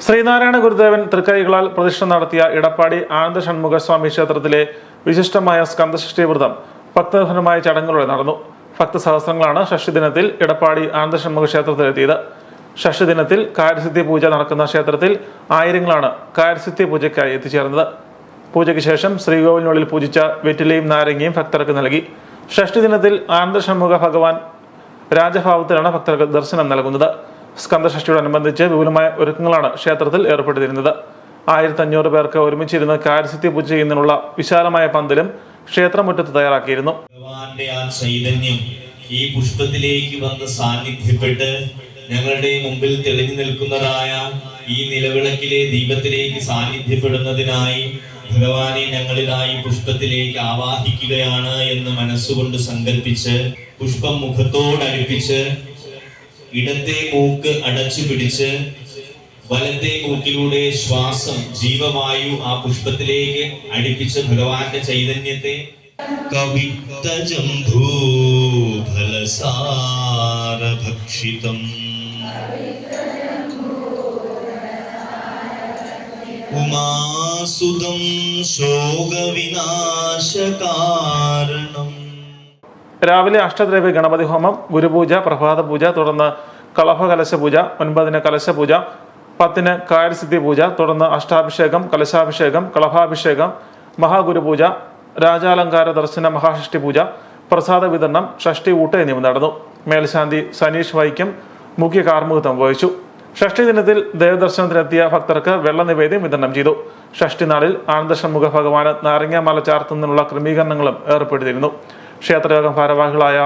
ശ്രീനാരായണ ഗുരുദേവൻ തൃക്കൈകളാൽ പ്രതിഷ്ഠ നടത്തിയ ഇടപ്പാടി ആനന്ദ ഷൺമുഖസ്വാമി ക്ഷേത്രത്തിലെ വിശിഷ്ടമായ സ്കന്ദഷഷ്ഠി വ്രതം ഭക്തനിർഭരമായ ചടങ്ങുകളോടെ നടന്നു. ഭക്തസഹസ്രങ്ങളാണ് ഷഷ്ഠി ദിനത്തിൽ ഇടപ്പാടി ആനന്ദ ഷൺമുഖ ക്ഷേത്രത്തിലെത്തിയത്. ഷഷ്ഠി ദിനത്തിൽ കാര്യസിദ്ധി പൂജ നടക്കുന്ന ക്ഷേത്രത്തിൽ ആയിരങ്ങളാണ് കാര്യസിദ്ധി പൂജയ്ക്കായി എത്തിച്ചേർന്നത്. പൂജയ്ക്ക് ശേഷം ശ്രീകോവിലിനുള്ളിൽ പൂജിച്ച വെറ്റിലയും നാരങ്ങയും ഭക്തർക്ക് നൽകി. ഷഷ്ഠി ദിനത്തിൽ ആനന്ദ ഷൺമുഖ ഭഗവാൻ രാജഭാവത്തിലാണ് ഭക്തർക്ക് ദർശനം നൽകുന്നത്. സ്കന്ദഷഷ്ഠിയോടനുബന്ധിച്ച് വിപുലമായ ഒരുക്കങ്ങളാണ് ക്ഷേത്രത്തിൽ ഏർപ്പെടുത്തിയിരുന്നത്. 1500 പേർക്ക് ഒരുമിച്ചിരുന്ന് കാര്യസിദ്ധി പൂജ ചെയ്യുന്നതിനുള്ള വിശാലമായ പന്തലും ക്ഷേത്രമുറ്റത്ത് തയ്യാറാക്കിയിരുന്നു. ഭഗവാന്റെ ആ ചൈതന്യം ഈ പുഷ്പത്തിലേക്ക് വന്ന് സാന്നിധ്യപ്പെട്ട് ഞങ്ങളുടെ മുമ്പിൽ തെളിഞ്ഞു നിൽക്കുന്നതായ ഈ നിലവിളക്കിലെ ദീപത്തിലേക്ക് സാന്നിധ്യപ്പെടുന്നതിനായി ഭഗവാനെ ഞങ്ങളിതായി പുഷ്പത്തിലേക്ക് ആവാഹിക്കുകയാണ് എന്ന് മനസ്സുകൊണ്ട് സങ്കല്പിച്ച് പുഷ്പം മുഖത്തോടടുപ്പിച്ച് ഇടത്തെ മൂക്ക് അടച്ചു പിടിച്ച് വലത്തെ മൂക്കിലൂടെ ശ്വാസം ജീവവായു ആ പുഷ്പത്തിലേക്ക് അടുപ്പിച്ച് ഭഗവാന്റെ ചൈതന്യത്തെ കവിത്തജംഭൂഫലസാരഭക്ഷിതം ഉമാസുതം ശോകവിനാശകാരണം. രാവിലെ അഷ്ടദ്രവ്യ ഗണപതി ഹോമം, ഗുരുപൂജ, പ്രഭാത പൂജ, തുടർന്ന് കളഭ കലശ പൂജ, 9 കലശ പൂജ, 10 കാര്യസിദ്ധി പൂജ, തുടർന്ന് അഷ്ടാഭിഷേകം, കലശാഭിഷേകം, കളഭാഭിഷേകം, മഹാഗുരുപൂജ, രാജാലങ്കാര ദർശന മഹാഷഷ്ടി പൂജ, പ്രസാദ വിതരണം, ഷഷ്ടി ഊട്ട് എന്നിവ നടന്നു. മേൽശാന്തി സനീഷ് വൈക്കം മുഖ്യ കാർമ്മികത്വം വഹിച്ചു. ഷഷ്ടി ദിനത്തിൽ ദേവദർശനത്തിനെത്തിയ ഭക്തർക്ക് വെള്ള നിവേദ്യം വിതരണം ചെയ്തു. ഷഷ്ടി നാളിൽ ആനന്ദ ഷൺമുഖ ഭഗവാന് നാരങ്ങാമാല ചാർത്തുന്നതിനുള്ള ക്രമീകരണങ്ങളും ഏർപ്പെടുത്തിയിരുന്നു. ക്ഷേത്രയോഗം ഭാരവാഹികളായ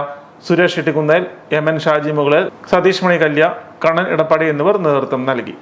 സുരേഷ് ഷെട്ടിക്കുന്നേൽ, MN ഷാജി മുകളേൽ, സതീഷ് മണി കല്യ, കണ്ണൻ ഇടപ്പാടി എന്നിവർ നേതൃത്വം നൽകി.